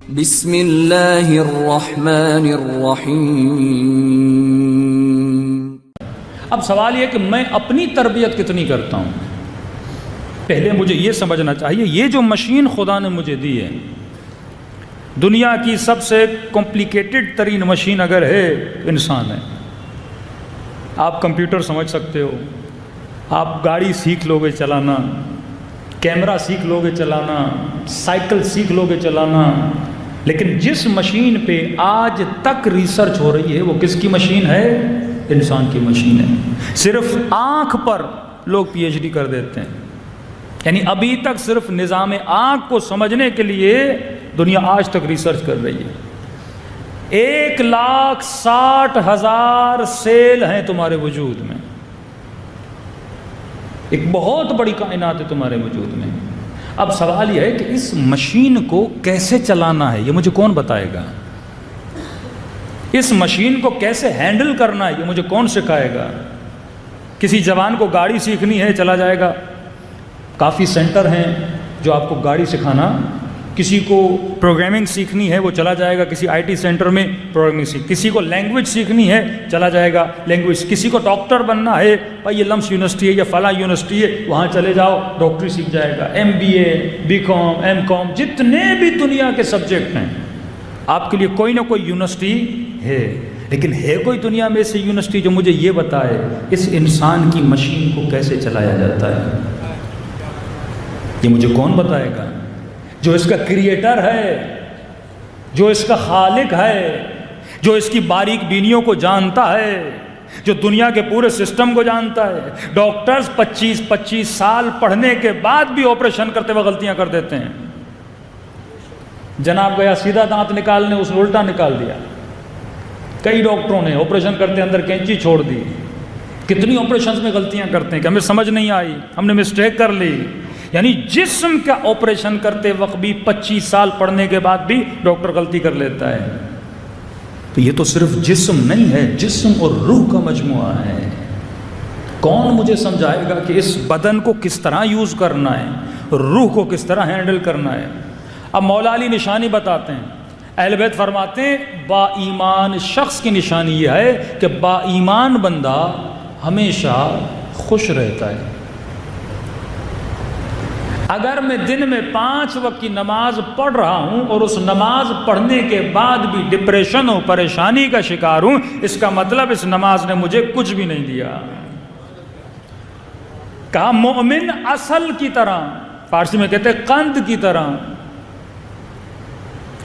بسم اللہ الرحمن الرحیم۔ اب سوال یہ کہ میں اپنی تربیت کتنی کرتا ہوں۔ پہلے مجھے یہ سمجھنا چاہیے یہ جو مشین خدا نے مجھے دی ہے، دنیا کی سب سے کمپلیکیٹڈ ترین مشین اگر ہے انسان ہے۔ آپ کمپیوٹر سمجھ سکتے ہو، آپ گاڑی سیکھ لو گے چلانا، کیمرہ سیکھ لو گے چلانا، سائیکل سیکھ لو گے چلانا، لیکن جس مشین پہ آج تک ریسرچ ہو رہی ہے وہ کس کی مشین ہے؟ انسان کی مشین ہے۔ صرف آنکھ پر لوگ پی ایچ ڈی کر دیتے ہیں، یعنی ابھی تک صرف نظام آنکھ کو سمجھنے کے لیے دنیا آج تک ریسرچ کر رہی ہے۔ 1,60,000 سیل ہیں تمہارے وجود میں، ایک بہت بڑی کائنات ہے تمہارے وجود میں۔ اب سوال یہ ہے کہ اس مشین کو کیسے چلانا ہے، یہ مجھے کون بتائے گا؟ اس مشین کو کیسے ہینڈل کرنا ہے، یہ مجھے کون سکھائے گا؟ کسی جوان کو گاڑی سیکھنی ہے چلا جائے گا، کافی سینٹر ہیں جو آپ کو گاڑی سکھانا۔ کسی کو پروگرامنگ سیکھنی ہے وہ چلا جائے گا کسی آئی ٹی سینٹر میں پروگرامنگ سیکھ، کسی کو لینگویج سیکھنی ہے چلا جائے گا لینگویج، کسی کو ڈاکٹر بننا ہے بھائی یہ لمس یونیورسٹی ہے یا فلاں یونیورسٹی ہے وہاں چلے جاؤ ڈاکٹری سیکھ جائے گا۔ M B A, B com, M com, جتنے بھی دنیا کے سبجیکٹ ہیں آپ کے لیے کوئی نہ کوئی یونیورسٹی ہے، لیکن ہے کوئی دنیا میں ایسی یونیورسٹی جو مجھے یہ بتائے اس انسان کی مشین کو کیسے چلایا جاتا ہے؟ یہ مجھے کون بتائے گا؟ جو اس کا کریٹر ہے، جو اس کا خالق ہے، جو اس کی باریک بینیوں کو جانتا ہے، جو دنیا کے پورے سسٹم کو جانتا ہے۔ ڈاکٹرز 25 سال پڑھنے کے بعد بھی آپریشن کرتے ہوئے غلطیاں کر دیتے ہیں۔ جناب گیا سیدھا دانت نکالنے، اس نے الٹا نکال دیا۔ کئی ڈاکٹروں نے آپریشن کرتے اندر کینچی چھوڑ دی۔ کتنی آپریشنز میں غلطیاں کرتے ہیں کہ ہمیں سمجھ نہیں آئی، ہم نے مسٹیک کر لی۔ یعنی جسم کا آپریشن کرتے وقت بھی 25 سال پڑھنے کے بعد بھی ڈاکٹر غلطی کر لیتا ہے۔ تو یہ تو صرف جسم نہیں ہے، جسم اور روح کا مجموعہ ہے۔ کون مجھے سمجھائے گا کہ اس بدن کو کس طرح یوز کرنا ہے، روح کو کس طرح ہینڈل کرنا ہے؟ اب مولا علی نشانی بتاتے ہیں، اہل بیت فرماتے ہیں با ایمان شخص کی نشانی یہ ہے کہ با ایمان بندہ ہمیشہ خوش رہتا ہے۔ اگر میں دن میں 5 وقت کی نماز پڑھ رہا ہوں اور اس نماز پڑھنے کے بعد بھی ڈپریشن و پریشانی کا شکار ہوں، اس کا مطلب اس نماز نے مجھے کچھ بھی نہیں دیا۔ کہا مومن اصل کی طرح، فارسی میں کہتے ہیں قند کی طرح،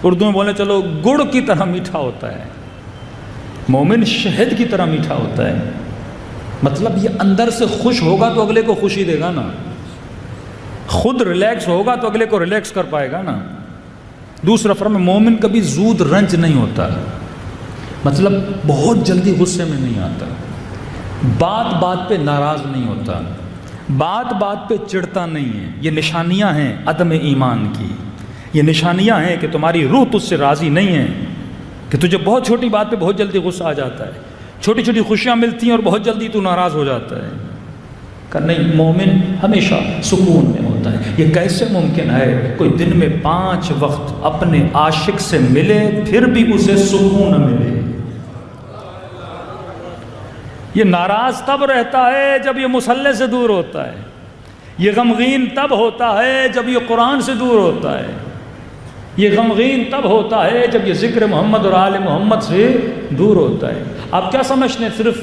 اردو میں بولے چلو گڑ کی طرح میٹھا ہوتا ہے۔ مومن شہد کی طرح میٹھا ہوتا ہے، مطلب یہ اندر سے خوش ہوگا تو اگلے کو خوشی دے گا نا، خود ریلیکس ہوگا تو اگلے کو ریلیکس کر پائے گا نا۔ دوسرا فرمان مومن کبھی زود رنج نہیں ہوتا، مطلب بہت جلدی غصے میں نہیں آتا، بات بات پہ ناراض نہیں ہوتا، بات بات پہ چڑھتا نہیں ہے۔ یہ نشانیاں ہیں عدم ایمان کی، یہ نشانیاں ہیں کہ تمہاری روح تجھ سے راضی نہیں ہے، کہ تجھے بہت چھوٹی بات پہ بہت جلدی غصہ آ جاتا ہے، چھوٹی چھوٹی خوشیاں ملتی ہیں اور بہت جلدی تو ناراض ہو جاتا ہے۔ کہ نہیں، مومن ہمیشہ سکون میں ہوتا ہے۔ یہ کیسے ممکن ہے کوئی دن میں 5 وقت اپنے عاشق سے ملے پھر بھی اسے سکون نہ ملے؟ یہ ناراض تب رہتا ہے جب یہ مصلی سے دور ہوتا ہے، یہ غمگین تب ہوتا ہے جب یہ قرآن سے دور ہوتا ہے، یہ غمگین تب ہوتا ہے جب یہ ذکر محمد اور آل محمد سے دور ہوتا ہے۔ آپ کیا سمجھتے ہیں صرف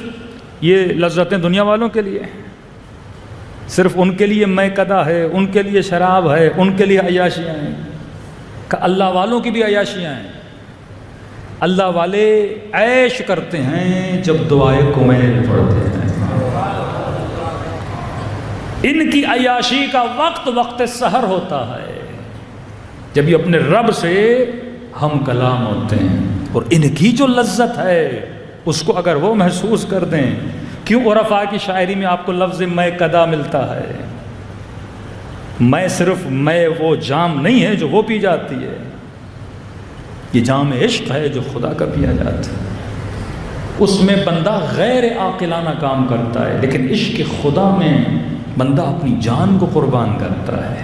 یہ لذتیں دنیا والوں کے لیے؟ صرف ان کے لیے میں قدا ہے، ان کے لیے شراب ہے، ان کے لیے عیاشیاں ہیں؟ کہ اللہ والوں کی بھی عیاشیاں ہیں۔ اللہ والے عیش کرتے ہیں جب دعائے کمیل پڑھتے ہیں۔ ان کی عیاشی کا وقت سحر ہوتا ہے جب یہ اپنے رب سے ہم کلام ہوتے ہیں، اور ان کی جو لذت ہے اس کو اگر وہ محسوس کر دیں۔ کیوں عرفاء کی شاعری میں آپ کو لفظ میں قدا ملتا ہے؟ میں صرف میں وہ جام نہیں ہے جو وہ پی جاتی ہے، یہ جام عشق ہے جو خدا کا پیا جاتا ہے۔ اس میں بندہ غیر عاقلانہ کام کرتا ہے، لیکن عشق خدا میں بندہ اپنی جان کو قربان کرتا ہے۔